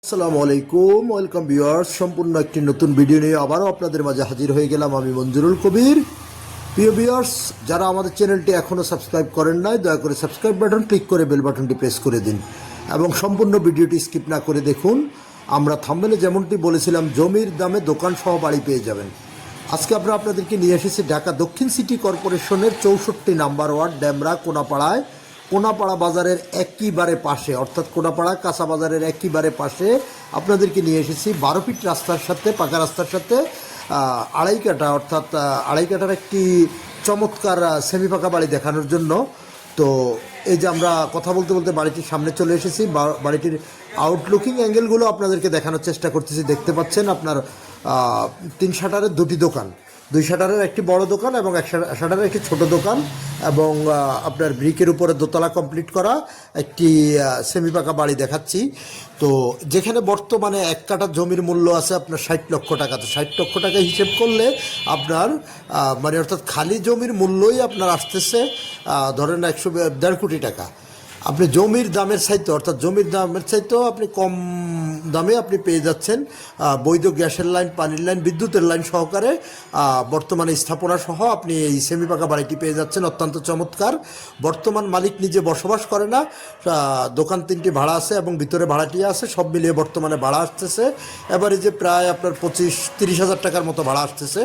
আসসালামু আলাইকুম, welcome viewers. সম্পূর্ণ একটি নতুন ভিডিও নিয়ে আবারও আপনাদের মাঝে হাজির হয়ে গেলাম আমি মঞ্জুরুল কবির। প্রিয় ভিউয়ার্স, যারা আমাদের চ্যানেলটি এখনও সাবস্ক্রাইব করেন নাই, দয়া করে সাবস্ক্রাইব বাটন ক্লিক করে বেল বাটনটি প্রেস করে দিন এবং সম্পূর্ণ ভিডিওটি স্কিপ না করে দেখুন। আমরা থাম্বনেলে যেমনটি বলেছিলাম, জমির দামে দোকান সহ বাড়ি পেয়ে যাবেন। আজকে আমরা আপনাদেরকে নিয়ে এসেছি ঢাকা দক্ষিণ সিটি কর্পোরেশনের 64 নাম্বার ওয়ার্ড ডেমরা কোনাপাড়ায়, কোনাপাড়া বাজারের একেবারে পাশে, অর্থাৎ কোনাপাড়া কাঁচা বাজারের একেবারে পাশে আপনাদেরকে নিয়ে এসেছি 12 ফিট রাস্তার সাথে, পাকা রাস্তার সাথে আড়াই কাঠা, অর্থাৎ আড়াই কাঠার একটি চমৎকার সেমি পাকা বাড়ি দেখানোর জন্য। তো এই যে আমরা কথা বলতে বলতে বাড়িটির সামনে চলে এসেছি, বাড়িটির আউটলুকিং অ্যাঙ্গেলগুলো আপনাদেরকে দেখানোর চেষ্টা করতেছি। দেখতে পাচ্ছেন আপনার 3 শাটারের দুটি দোকান, 2 শাটারের একটি বড় দোকান এবং 1 শাটারের একটি ছোট দোকান, এবং আপনার ব্রিকের উপরে দোতলা কমপ্লিট করা একটি সেমি পাকা বাড়ি দেখাচ্ছি। তো যেখানে বর্তমানে 1 কাঠা জমির মূল্য আছে আপনার 60 লক্ষ টাকা। তো 60 লক্ষ টাকা হিসেব করলে আপনার মানে অর্থাৎ খালি জমির মূল্যই আপনার আসতেছে ধরেন 1.5 কোটি টাকা। আপনি জমির দামের চাইতে, অর্থাৎ জমির দামের চাইতেও আপনি কম দামে আপনি পেয়ে যাচ্ছেন বৈধ গ্যাসের লাইন, পানির লাইন, বিদ্যুতের লাইন সহকারে বর্তমানে স্থাপনা সহ আপনি এই সেমি পাকা বাড়িটি পেয়ে যাচ্ছেন। অত্যন্ত চমৎকার। বর্তমান মালিক নিজে বসবাস করে না, দোকান 3টি ভাড়া আছে এবং ভিতরে ভাড়াটি আছে, সব মিলিয়ে বর্তমানে ভাড়া আসতেছে এবারে যে প্রায় আপনার 25-30 হাজার টাকার মতো ভাড়া আসতেছে।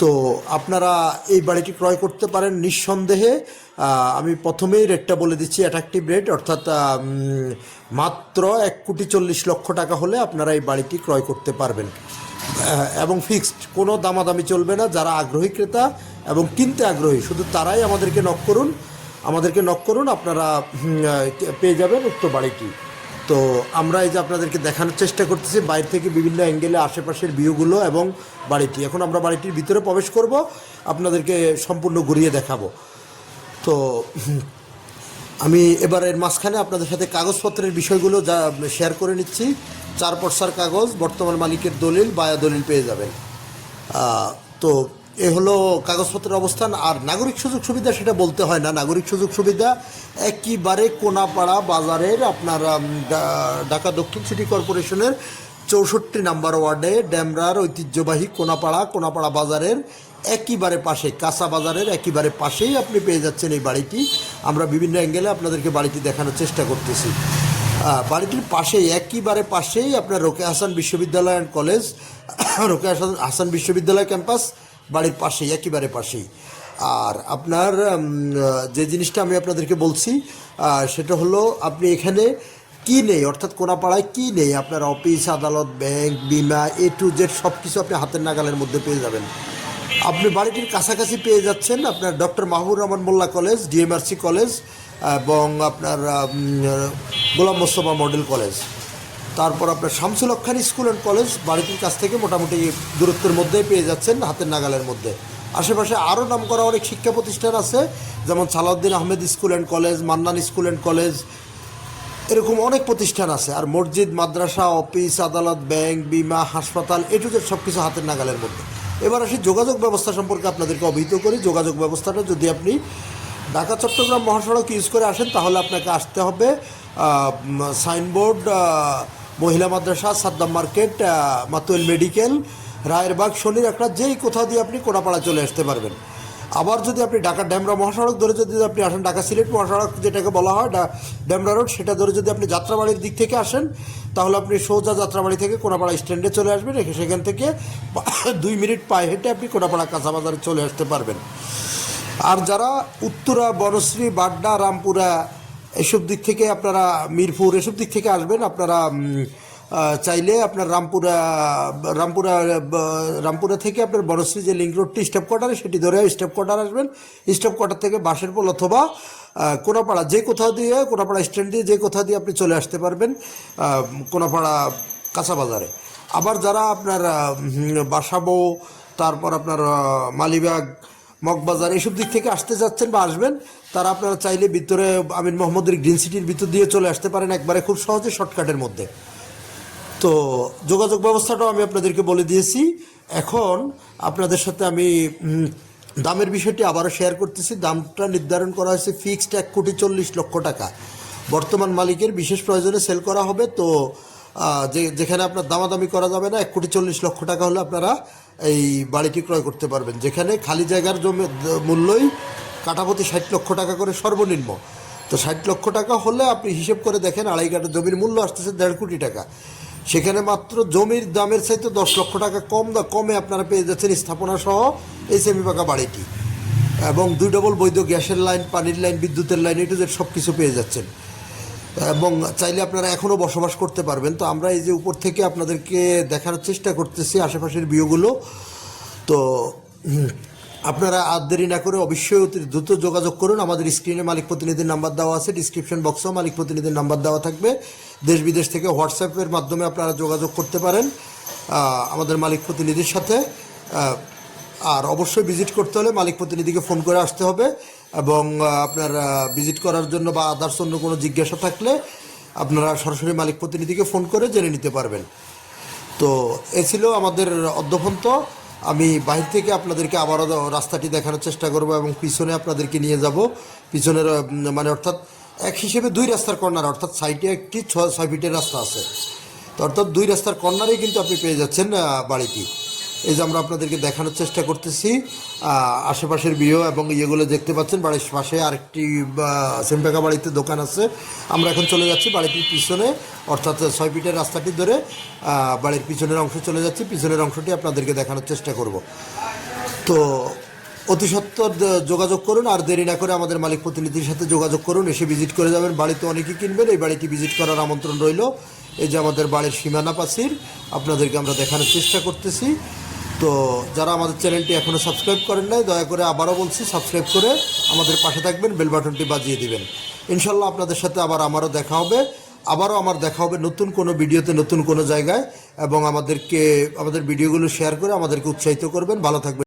তো আপনারা এই বাড়িটি ক্রয় করতে পারেন নিঃসন্দেহে। আমি প্রথমেই রেটটা বলে দিচ্ছি, অ্যাট্রাকটিভ রেট, অর্থাৎ মাত্র 1,40,00,000 টাকা হলে আপনারা এই বাড়িটি ক্রয় করতে পারবেন এবং ফিক্সড, কোনো দামাদামি চলবে না। যারা আগ্রহী ক্রেতা এবং কিনতে আগ্রহী শুধু তারাই আমাদেরকে নক করুন, আপনারা পেয়ে যাবেন উক্ত বাড়িটি। তো আমরা এই যে আপনাদেরকে দেখানোর চেষ্টা করতেছি বাইরে থেকে বিভিন্ন অ্যাঙ্গেলে আশেপাশের ভিউগুলো এবং বাড়িটি। এখন আমরা বাড়িটির ভিতরে প্রবেশ করব, আপনাদেরকে সম্পূর্ণ ঘুরিয়ে দেখাবো। তো আমি এবার এর মাঝখানে আপনাদের সাথে কাগজপত্রের বিষয়গুলো যা শেয়ার করে নিচ্ছি। 4 পর্সার কাগজ, বর্তমান মালিকের দলিল, বায়া দলিল পেয়ে যাবেন। তো এ হলো কাগজপত্রের অবস্থান। আর নাগরিক সুযোগ সুবিধা সেটা বলতে হয় না, নাগরিক সুযোগ সুবিধা একেবারে কোনাপাড়া বাজারের আপনার ঢাকা দক্ষিণ সিটি কর্পোরেশনের 64 নাম্বার ওয়ার্ডে ডেমরার ঐতিহ্যবাহী কোনাপাড়া বাজারের একেবারে পাশে, কাঁচা বাজারের একেবারে পাশেই আপনি পেয়ে যাচ্ছেন এই বাড়িটি। আমরা বিভিন্ন অ্যাঙ্গেলে আপনাদেরকে বাড়িটি দেখানোর চেষ্টা করতেছি। বাড়িটির পাশেই, একেবারে পাশেই আপনার রোকেয়া হাসান বিশ্ববিদ্যালয় অ্যান্ড কলেজ, রোকেয়া হাসান বিশ্ববিদ্যালয় ক্যাম্পাস বাড়ির পাশেই, একেবারে পাশেই। আর আপনার যে জিনিসটা আমি আপনাদেরকে বলছি সেটা হলো, আপনি এখানে কি নেই, অর্থাৎ কোনাপাড়ায় কি নেই, আপনার অফিস, আদালত, ব্যাংক, বিমা, A to Z সব কিছু আপনি হাতের নাগালের মধ্যে পেয়ে যাবেন। আপনি বাড়িটির কাছাকাছি পেয়ে যাচ্ছেন আপনার ডক্টর মাহবুর রহমান মোল্লা কলেজ, DMRC কলেজ এবং আপনার গোলাম মোস্তফা মডেল কলেজ। তারপর আপনার শামসুল হক খান স্কুল অ্যান্ড কলেজ বাড়িটির কাছ থেকে মোটামুটি দূরত্বের মধ্যেই পেয়ে যাচ্ছেন, হাতের নাগালের মধ্যে। আশেপাশে আরও নামকরা অনেক শিক্ষা প্রতিষ্ঠান আছে, যেমন Salauddin Ahmed school and college, Mannan school and college, এরকম অনেক প্রতিষ্ঠান আছে। আর মসজিদ, মাদ্রাসা, অফিস, আদালত, ব্যাংক, বিমা, হাসপাতাল, A to Z সব কিছু হাতের নাগালের মধ্যে। এবার আসি যোগাযোগ ব্যবস্থা সম্পর্কে আপনাদেরকে অবহিত করি। যোগাযোগ ব্যবস্থাটা, যদি আপনি ঢাকা চট্টগ্রাম মহাসড়ক ইউজ করে আসেন তাহলে আপনাকে আসতে হবে সাইনবোর্ড, মহিলা মাদ্রাসা, সাদ্দাম মার্কেট, মাতুয়েল মেডিকেল, রায়েরবাগ, শনির একটা, যেই কোথাও দিয়ে আপনি কোনাপাড়া চলে আসতে পারবেন। আবার যদি আপনি ঢাকা ডেমরা মহাসড়ক ধরে যদি আপনি আসেন, ঢাকা সিলেট মহাসড়ক যেটাকে বলা হয় ডেমরা রোড, সেটা ধরে যদি আপনি যাত্রাবাড়ির দিক থেকে আসেন তাহলে আপনি সোজা যাত্রাবাড়ি থেকে কোনাপাড়া স্ট্যান্ডে চলে আসবেন। সেখান থেকে 2 মিনিট পায়ে হেঁটে আপনি কোনাপাড়া কাঁচা বাজারে চলে আসতে পারবেন। আর যারা উত্তরা, বনশ্রী, বাড্ডা, রামপুরা এসব দিক থেকে, আপনারা মিরপুর এসব দিক থেকে আসবেন, আপনারা চাইলে আপনার রামপুরা থেকে আপনার বনশ্রী যে লিঙ্ক রোডটি স্টেপ কোয়ার্টারে, সেটি ধরে স্টেপ কোয়ার্টার আসবেন। স্টেপ কোয়ার্টার থেকে বাসের পোল অথবা কোনাপাড়া, যে কোথাও দিয়ে, কোনাপাড়া স্ট্যান্ড দিয়ে যে কোথাও দিয়ে আপনি চলে আসতে পারবেন কোনাপাড়া কাঁচা বাজারে। আবার যারা আপনার বাসাবো, তারপর আপনার মালিবাগ, মগবাজার এসব দিক থেকে আসতে যাচ্ছেন বা আসবেন, তারা আপনারা চাইলে ভিতরে আমিন মোহাম্মদের গ্রিন সিটির ভিতর দিয়ে চলে আসতে পারেন একবারে খুব সহজে, শর্টকাটের মধ্যে। তো যোগাযোগ ব্যবস্থাটাও আমি আপনাদেরকে বলে দিয়েছি। এখন আপনাদের সাথে আমি দামের বিষয়টি আবারও শেয়ার করতেছি। দামটা নির্ধারণ করা হয়েছে ফিক্সড 1,40,00,000 টাকা। বর্তমান মালিকের বিশেষ প্রয়োজনে সেল করা হবে। তো যেখানে আপনার দামাদামি করা যাবে না, 1,40,00,000 টাকা হলে আপনারা এই বাড়িটি ক্রয় করতে পারবেন, যেখানে খালি জায়গার জমি মূল্যই কাঠাপতি 60 লক্ষ টাকা করে সর্বনিম্ন। তো 60 লক্ষ টাকা হলে আপনি হিসেব করে দেখেন, আড়াই কাঠা জমির মূল্য আসতেছে 1.5 কোটি টাকা। সেখানে মাত্র জমির দামের চাইতে 10 লক্ষ টাকা কমে আপনারা পেয়ে যাচ্ছেন স্থাপনা সহ এই সেমি পাকা বাড়িটি, এবং 2 ডবল বৈধ গ্যাসের লাইন, পানির লাইন, বিদ্যুতের লাইন, এটু যে সব কিছু পেয়ে যাচ্ছেন, এবং চাইলে আপনারা এখনও বসবাস করতে পারবেন। তো আমরা এই যে উপর থেকে আপনাদেরকে দেখানোর চেষ্টা করতেছি আশেপাশের ভিউগুলো। তো আপনারা আর দেরি না করে অবশ্যই অতি দ্রুত যোগাযোগ করুন। আমাদের স্ক্রিনে মালিক প্রতিনিধির নাম্বার দেওয়া আছে, ডিসক্রিপশন বক্সেও মালিক প্রতিনিধির নাম্বার দেওয়া থাকবে। দেশ বিদেশ থেকে হোয়াটসঅ্যাপের মাধ্যমে আপনারা যোগাযোগ করতে পারেন আমাদের মালিক প্রতিনিধির সাথে। আর অবশ্যই ভিজিট করতে হলে মালিক প্রতিনিধিকে ফোন করে আসতে হবে, এবং আপনার ভিজিট করার জন্য বা আদার্স অন্য কোনো জিজ্ঞাসা থাকলে আপনারা সরাসরি মালিক প্রতিনিধিকে ফোন করে জেনে নিতে পারবেন। তো এ ছিল আমাদের অদ্যপন্ত। আমি বাহির থেকে আপনাদেরকে আবারও রাস্তাটি দেখানোর চেষ্টা করব, এবং পিছনে আপনাদেরকে নিয়ে যাব। পিছনের মানে অর্থাৎ এক হিসেবে 2 রাস্তার কর্নার, অর্থাৎ সাইডে একটি 6 ফিটের রাস্তা আছে। তো অর্থাৎ 2 রাস্তার কর্নারেই কিন্তু আপনি পেয়ে যাচ্ছেন বাড়িটি। এই যে আমরা আপনাদেরকে দেখানোর চেষ্টা করতেছি আশেপাশের ভিউ, এবং ইয়েগুলো দেখতে পাচ্ছেন। বাড়ির পাশে আরেকটি সেমি পাকা বাড়িতে দোকান আছে। আমরা এখন চলে যাচ্ছি বাড়িটির পিছনে, অর্থাৎ 6 ফিটের রাস্তাটি ধরে বাড়ির পিছনের অংশ চলে যাচ্ছি। পিছনের অংশটি আপনাদেরকে দেখানোর চেষ্টা করব। তো অতি সত্বর যোগাযোগ করুন, আর দেরি না করে আমাদের মালিক প্রতিনিধির সাথে যোগাযোগ করুন, এসে ভিজিট করে যাবেন। বাড়িতে অনেকেই কিনবেন, এই বাড়িটি ভিজিট করার আমন্ত্রণ রইল। এই যে আমাদের বাড়ির সীমানা প্রাচীর আপনাদেরকে আমরা দেখানোর চেষ্টা করতেছি। তো যারা আমাদের চ্যানেলটি এখনও সাবস্ক্রাইব করেন নাই, দয়া করে আবারও বলছি সাবস্ক্রাইব করে আমাদের পাশে থাকবেন, বেল বাটনটি বাজিয়ে দিবেন। ইনশাল্লাহ আপনাদের সাথে আমারও দেখা হবে। আমার দেখা হবে নতুন কোনো ভিডিওতে, নতুন কোনো জায়গায়, এবং আমাদের ভিডিওগুলো শেয়ার করে আমাদেরকে উৎসাহিত করবেন। ভালো থাকবেন।